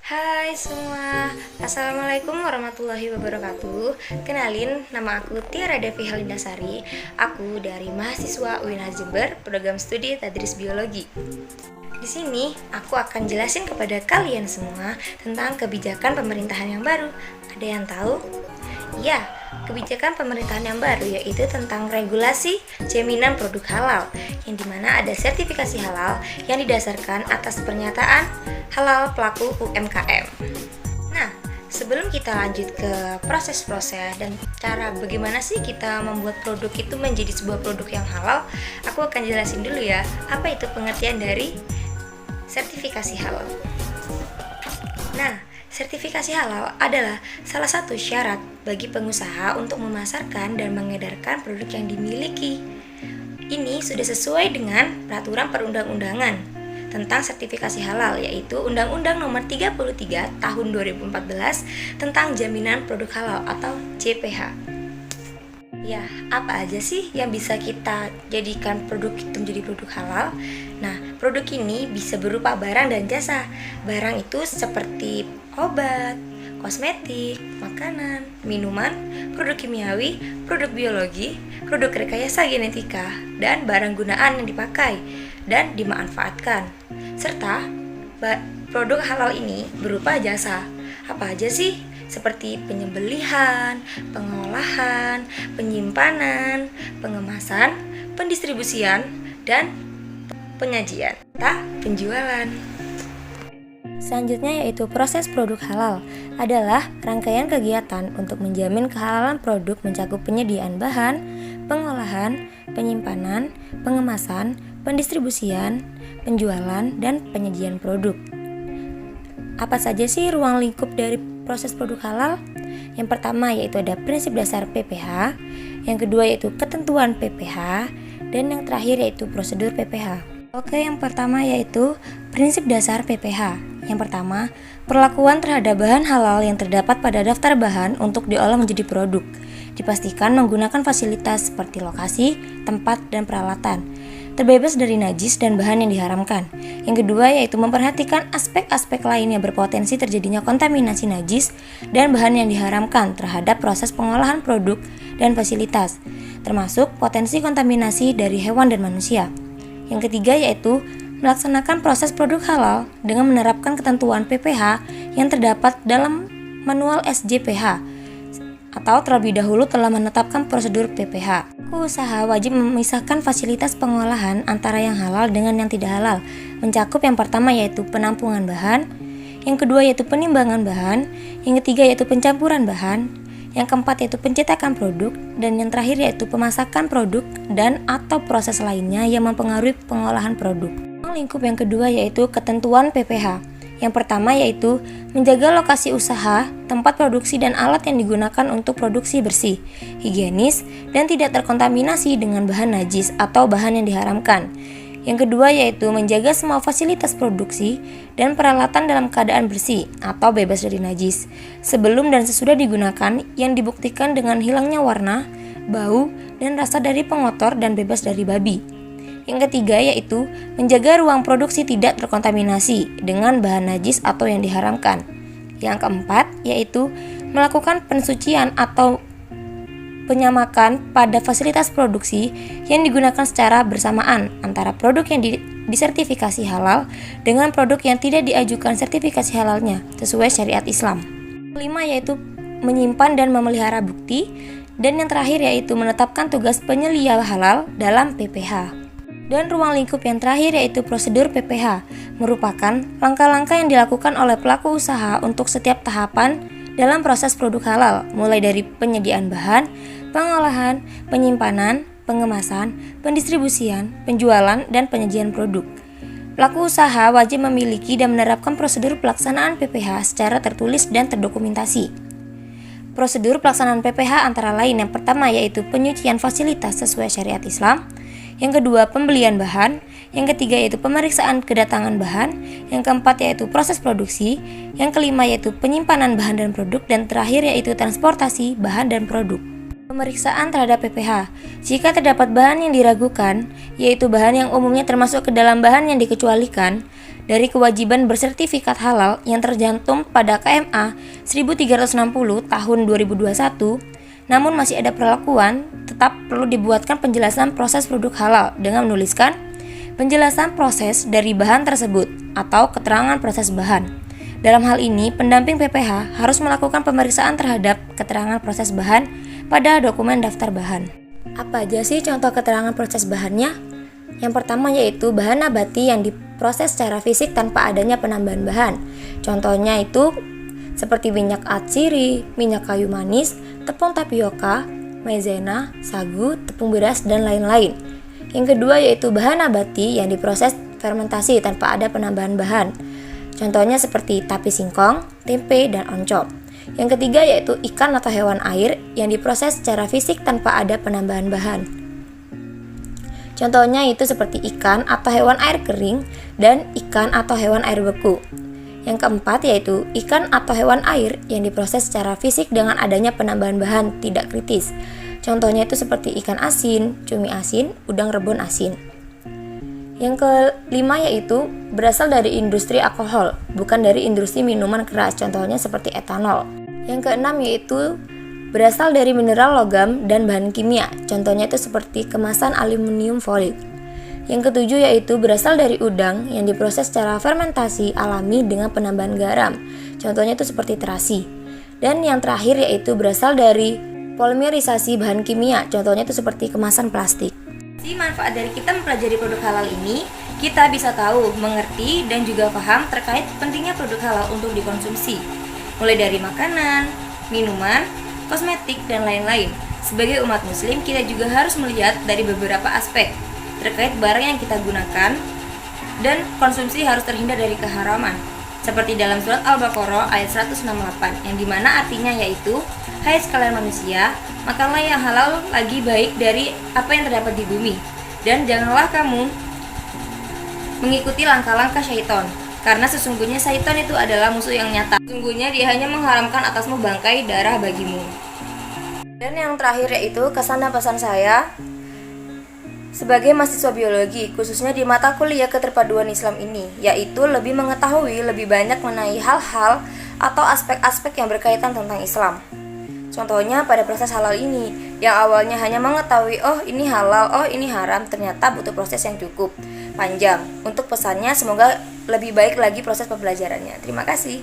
Hai semua, Assalamualaikum warahmatullahi wabarakatuh. Kenalin, nama aku Tiara Devi Halindasari. Aku dari mahasiswa UINAS Jember, program studi Tadris Biologi. Di sini, aku akan jelasin kepada kalian semua tentang kebijakan pemerintahan yang baru. Ada yang tahu? Ya, kebijakan pemerintahan yang baru yaitu tentang regulasi jaminan produk halal, yang dimana ada sertifikasi halal yang didasarkan atas pernyataan halal pelaku UMKM. Nah, sebelum kita lanjut ke proses-proses dan cara bagaimana sih kita membuat produk itu menjadi sebuah produk yang halal, aku akan jelasin dulu ya, apa itu pengertian dari sertifikasi halal. Nah, sertifikasi halal adalah salah satu syarat bagi pengusaha untuk memasarkan dan mengedarkan produk yang dimiliki. Ini sudah sesuai dengan peraturan perundang-undangan tentang sertifikasi halal, yaitu Undang-Undang Nomor 33 Tahun 2014 tentang Jaminan Produk Halal atau JPH. Ya, apa aja sih yang bisa kita jadikan produk itu menjadi produk halal? Nah, produk ini bisa berupa barang dan jasa. Barang itu seperti obat, kosmetik, makanan, minuman, produk kimiawi, produk biologi, produk rekayasa genetika, dan barang gunaan yang dipakai dan dimanfaatkan. Serta produk halal ini berupa jasa. Apa aja sih? Seperti penyembelihan, pengolahan, penyimpanan, pengemasan, pendistribusian, dan penyajian serta penjualan. Selanjutnya yaitu proses produk halal adalah rangkaian kegiatan untuk menjamin kehalalan produk mencakup penyediaan bahan, pengolahan, penyimpanan, pengemasan, pendistribusian, penjualan, dan penyajian produk. Apa saja sih ruang lingkup dari proses produk halal? Yang pertama yaitu ada prinsip dasar PPH, yang kedua yaitu ketentuan PPH, dan yang terakhir yaitu prosedur PPH. Oke, yang pertama yaitu prinsip dasar PPH. Yang pertama, perlakuan terhadap bahan halal yang terdapat pada daftar bahan untuk diolah menjadi produk. Dipastikan menggunakan fasilitas seperti lokasi, tempat, dan peralatan. Terbebas dari najis dan bahan yang diharamkan. Yang kedua yaitu memperhatikan aspek-aspek lain yang berpotensi terjadinya kontaminasi najis dan bahan yang diharamkan terhadap proses pengolahan produk dan fasilitas, termasuk potensi kontaminasi dari hewan dan manusia. Yang ketiga yaitu melaksanakan proses produk halal dengan menerapkan ketentuan PPH yang terdapat dalam manual SJPH atau terlebih dahulu telah menetapkan prosedur PPH. Usaha wajib memisahkan fasilitas pengolahan antara yang halal dengan yang tidak halal, mencakup yang pertama yaitu penampungan bahan, yang kedua yaitu penimbangan bahan, yang ketiga yaitu pencampuran bahan, yang keempat yaitu pencetakan produk, dan yang terakhir yaitu pemasakan produk dan atau proses lainnya yang mempengaruhi pengolahan produk. Lingkup yang kedua yaitu ketentuan PPH. Yang pertama yaitu menjaga lokasi usaha, tempat produksi dan alat yang digunakan untuk produksi bersih, higienis, dan tidak terkontaminasi dengan bahan najis atau bahan yang diharamkan. Yang kedua yaitu menjaga semua fasilitas produksi dan peralatan dalam keadaan bersih atau bebas dari najis, sebelum dan sesudah digunakan yang dibuktikan dengan hilangnya warna, bau, dan rasa dari pengotor dan bebas dari babi. Yang ketiga yaitu menjaga ruang produksi tidak terkontaminasi dengan bahan najis atau yang diharamkan. Yang keempat yaitu melakukan pensucian atau penyamakan pada fasilitas produksi yang digunakan secara bersamaan antara produk yang disertifikasi halal dengan produk yang tidak diajukan sertifikasi halalnya sesuai syariat Islam. Kelima yaitu menyimpan dan memelihara bukti, dan yang terakhir yaitu menetapkan tugas penyelia halal dalam PPH. Dan ruang lingkup yang terakhir yaitu prosedur PPH, merupakan langkah-langkah yang dilakukan oleh pelaku usaha untuk setiap tahapan dalam proses produk halal, mulai dari penyediaan bahan, pengolahan, penyimpanan, pengemasan, pendistribusian, penjualan, dan penyajian produk. Pelaku usaha wajib memiliki dan menerapkan prosedur pelaksanaan PPH secara tertulis dan terdokumentasi. Prosedur pelaksanaan PPH antara lain yang pertama yaitu penyucian fasilitas sesuai syariat Islam, yang kedua pembelian bahan, yang ketiga yaitu pemeriksaan kedatangan bahan, yang keempat yaitu proses produksi, yang kelima yaitu penyimpanan bahan dan produk, dan terakhir yaitu transportasi bahan dan produk. Pemeriksaan terhadap PPH. Jika terdapat bahan yang diragukan, yaitu bahan yang umumnya termasuk ke dalam bahan yang dikecualikan dari kewajiban bersertifikat halal yang tercantum pada KMA 1360 tahun 2021, namun masih ada perlakuan, tetap perlu dibuatkan penjelasan proses produk halal dengan menuliskan penjelasan proses dari bahan tersebut atau keterangan proses bahan. Dalam hal ini, pendamping PPH harus melakukan pemeriksaan terhadap keterangan proses bahan pada dokumen daftar bahan. Apa aja sih contoh keterangan proses bahannya? Yang pertama yaitu bahan nabati yang diproses secara fisik tanpa adanya penambahan bahan. Contohnya itu seperti minyak atsiri, minyak kayu manis, tepung tapioka, maizena, sagu, tepung beras, dan lain-lain. Yang kedua yaitu bahan nabati yang diproses fermentasi tanpa ada penambahan bahan. Contohnya seperti tape singkong, tempe, dan oncom. Yang ketiga yaitu ikan atau hewan air yang diproses secara fisik tanpa ada penambahan bahan. Contohnya itu seperti ikan atau hewan air kering dan ikan atau hewan air beku. Yang keempat yaitu ikan atau hewan air yang diproses secara fisik dengan adanya penambahan bahan tidak kritis. Contohnya itu seperti ikan asin, cumi asin, udang rebon asin. Yang kelima yaitu berasal dari industri alkohol, bukan dari industri minuman keras, contohnya seperti etanol. Yang keenam yaitu berasal dari mineral logam dan bahan kimia, contohnya itu seperti kemasan aluminium foil. Yang ketujuh yaitu berasal dari udang yang diproses secara fermentasi alami dengan penambahan garam, contohnya itu seperti terasi. Dan yang terakhir yaitu berasal dari polimerisasi bahan kimia, contohnya itu seperti kemasan plastik. Manfaat dari kita mempelajari produk halal ini, kita bisa tahu, mengerti, dan juga paham terkait pentingnya produk halal untuk dikonsumsi, mulai dari makanan, minuman, kosmetik, dan lain-lain. Sebagai umat muslim, kita juga harus melihat dari beberapa aspek terkait barang yang kita gunakan, dan konsumsi harus terhindar dari keharaman. Seperti dalam surat Al-Baqarah ayat 168, yang dimana artinya yaitu, hai sekalian manusia, makanlah yang halal lagi baik dari apa yang terdapat di bumi, dan janganlah kamu mengikuti langkah-langkah syaitan, karena sesungguhnya syaitan itu adalah musuh yang nyata. Sesungguhnya dia hanya mengharamkan atasmu bangkai darah bagimu. Dan yang terakhir yaitu kesan dan pesan saya sebagai mahasiswa biologi, khususnya di mata kuliah keterpaduan Islam ini, yaitu lebih mengetahui lebih banyak mengenai hal-hal atau aspek-aspek yang berkaitan tentang Islam. Contohnya pada proses halal ini, yang awalnya hanya mengetahui oh ini halal, oh ini haram, ternyata butuh proses yang cukup panjang. Untuk pesannya, semoga lebih baik lagi proses pembelajarannya. Terima kasih.